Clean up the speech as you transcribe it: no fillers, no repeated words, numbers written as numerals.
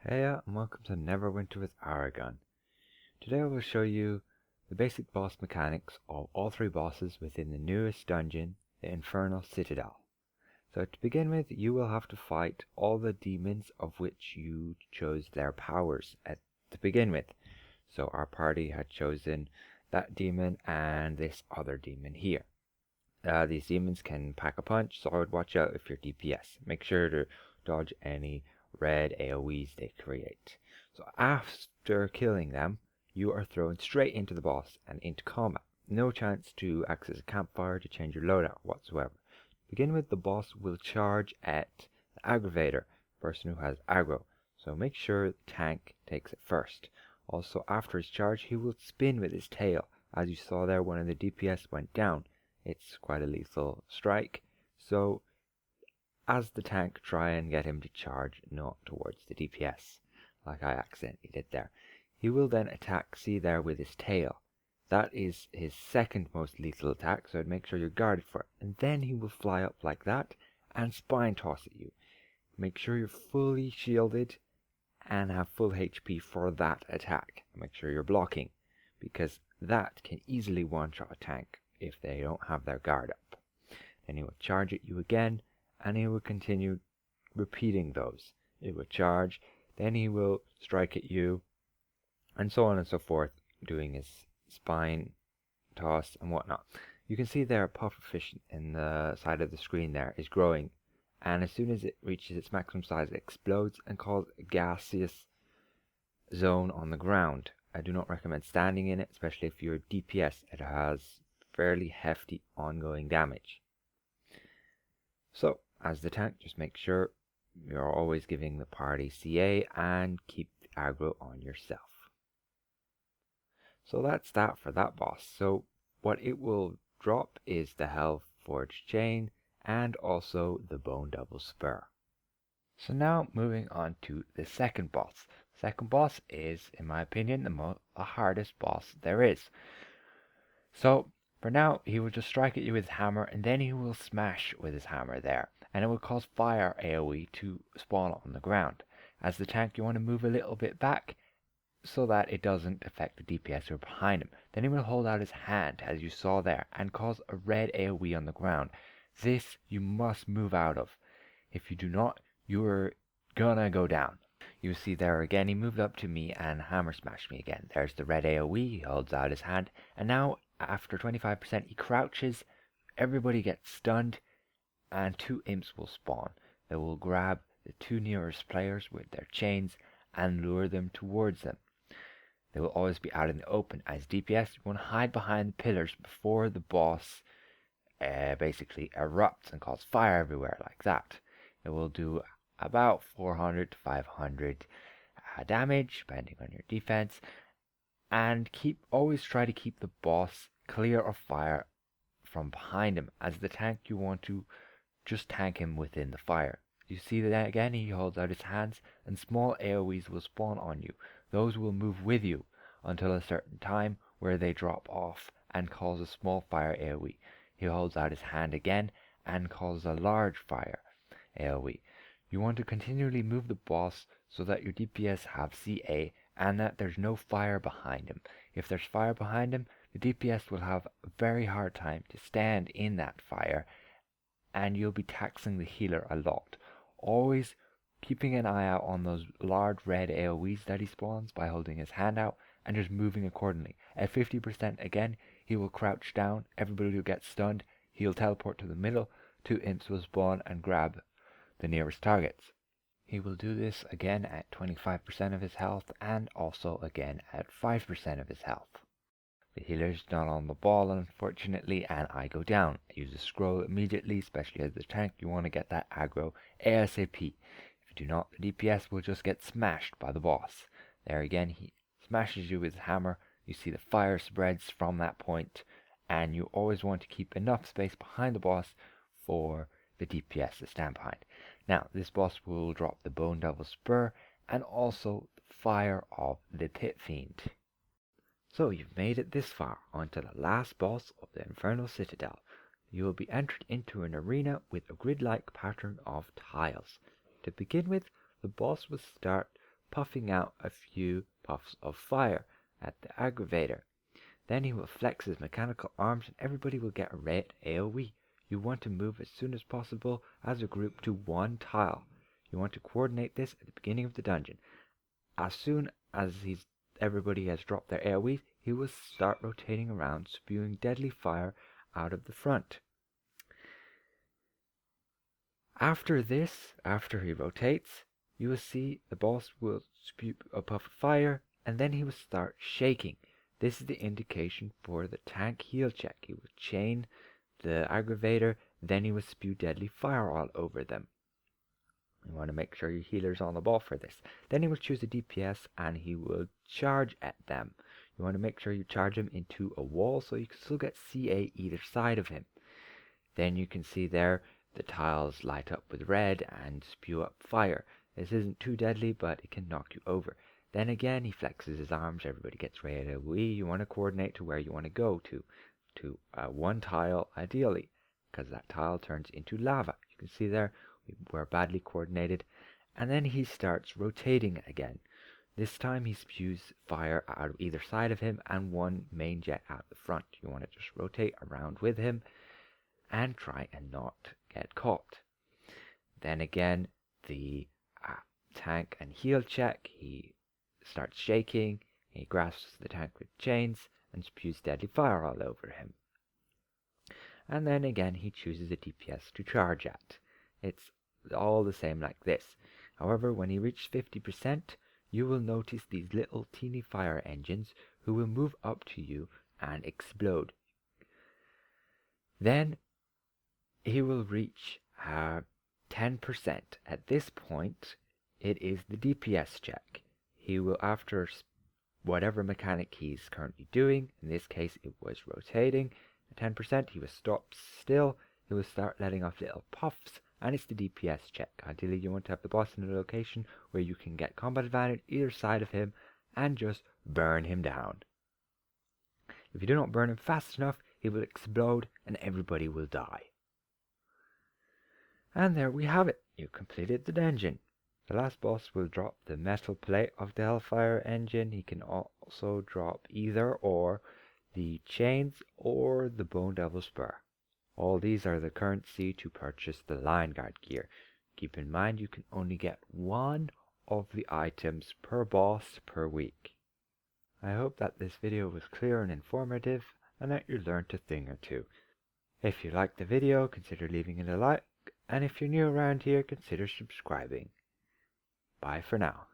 Heya and welcome to Neverwinter with Aragon. Today I will show you the basic boss mechanics of all three bosses within the newest dungeon, the Infernal Citadel. So to begin with, you will have to fight all the demons of which you chose their powers to begin with. So our party had chosen that demon and this other demon here. These demons can pack a punch, so I would watch out if you're DPS. Make sure to dodge any red AoEs they create. So after killing them, you are thrown straight into the boss and into combat. No chance to access a campfire to change your loadout whatsoever. To begin with, the boss will charge at the aggravator, person who has aggro. So make sure the tank takes it first. Also, after his charge, he will spin with his tail. As you saw there, one of the DPS went down. It's quite a lethal strike. So as the tank, try and get him to charge not towards the DPS, like I accidentally did there. He will then attack C there with his tail. That is his second most lethal attack, so I'd make sure you're guarded for it. And then he will fly up like that and spine toss at you. Make sure you're fully shielded and have full HP for that attack. Make sure you're blocking, because that can easily one-shot a tank if they don't have their guard up. Then he will charge at you again, and he will continue repeating those. It will charge, then he will strike at you, and so on and so forth, doing his spine toss and whatnot. You can see there a pufferfish in the side of the screen there is growing, and as soon as it reaches its maximum size, it explodes and causes a gaseous zone on the ground. I do not recommend standing in it, especially if you're DPS. It has fairly hefty ongoing damage. So, as the tank, just make sure you're always giving the party CA and keep the aggro on yourself. So that's that for that boss. So what it will drop is the Hellforged Chain and also the Bone Double Spur. So now moving on to the second boss. The second boss is, in my opinion, the hardest boss there is. So for now, he will just strike at you with his hammer, and then he will smash with his hammer there, and it will cause fire AoE to spawn on the ground. As the tank, you want to move a little bit back so that it doesn't affect the DPS who are behind him. Then he will hold out his hand, as you saw there, and cause a red AoE on the ground. This you must move out of. If you do not, you're gonna go down. You see there again, he moved up to me and hammer smashed me again. There's the red AoE, he holds out his hand, and now after 25% he crouches, everybody gets stunned, and two imps will spawn. They will grab the two nearest players with their chains and lure them towards them. They will always be out in the open. As DPS, you want to hide behind the pillars before the boss basically erupts and causes fire everywhere like that. It will do about 400 to 500 damage, depending on your defense. And always try to keep the boss clear of fire from behind him. As the tank, you want to just tank him within the fire. You see that again, he holds out his hands and small AoEs will spawn on you. Those will move with you until a certain time where they drop off and cause a small fire AoE. He holds out his hand again and causes a large fire AoE. You want to continually move the boss so that your DPS have CA and that there's no fire behind him. If there's fire behind him, the DPS will have a very hard time to stand in that fire, and you'll be taxing the healer a lot. Always keeping an eye out on those large red AoEs that he spawns by holding his hand out and just moving accordingly. At 50% again, he will crouch down, everybody will get stunned, he'll teleport to the middle, two imps will spawn and grab the nearest targets. He will do this again at 25% of his health and also again at 5% of his health. The healer's not on the ball, unfortunately, and I go down. I use a scroll immediately, especially as the tank. You want to get that aggro ASAP. If you do not, the DPS will just get smashed by the boss. There again, he smashes you with his hammer. You see the fire spreads from that point, and you always want to keep enough space behind the boss for the DPS to stand behind. Now, this boss will drop the Bone Double Spur and also the fire of the Pit Fiend. So you've made it this far onto the last boss of the Infernal Citadel. You will be entered into an arena with a grid-like pattern of tiles. To begin with, the boss will start puffing out a few puffs of fire at the aggravator. Then he will flex his mechanical arms and everybody will get a red AoE. You want to move as soon as possible as a group to one tile. You want to coordinate this at the beginning of the dungeon. As soon as everybody has dropped their AoEs, he will start rotating around, spewing deadly fire out of the front. After this, after he rotates, you will see the boss will spew a puff of fire, and then he will start shaking. This is the indication for the tank heal check. He will chain the aggravator, then he will spew deadly fire all over them. You want to make sure your healer's on the ball for this. Then he will choose a DPS and he will charge at them. You want to make sure you charge him into a wall so you can still get CA either side of him. Then you can see there the tiles light up with red and spew up fire. This isn't too deadly, but it can knock you over. Then again, he flexes his arms, everybody gets red AoE. You want to coordinate to where you want to go to one tile ideally, because that tile turns into lava. You can see there, we're badly coordinated. And then he starts rotating again. This time he spews fire out of either side of him and one main jet out the front. You want to just rotate around with him and try and not get caught. Then again, the tank and heal check, he starts shaking, he grasps the tank with chains and spews deadly fire all over him. And then again he chooses a DPS to charge at. It's all the same like this. However, when he reaches 50%, you will notice these little teeny fire engines who will move up to you and explode. Then he will reach 10%. At this point, it is the DPS check. He will, after whatever mechanic he's currently doing, in this case it was rotating, at 10% he will stop still, he will start letting off little puffs, and it's the DPS check. Ideally you want to have the boss in a location where you can get combat advantage either side of him and just burn him down. If you do not burn him fast enough, he will explode and everybody will die. And there we have it. You completed the dungeon. The last boss will drop the metal plate of the Hellfire engine. He can also drop either or the chains or the Bone Devil Spur. All these are the currency to purchase the Lion Guard gear. Keep in mind you can only get one of the items per boss per week. I hope that this video was clear and informative and that you learned a thing or two. If you liked the video, consider leaving it a like, and if you're new around here, consider subscribing. Bye for now.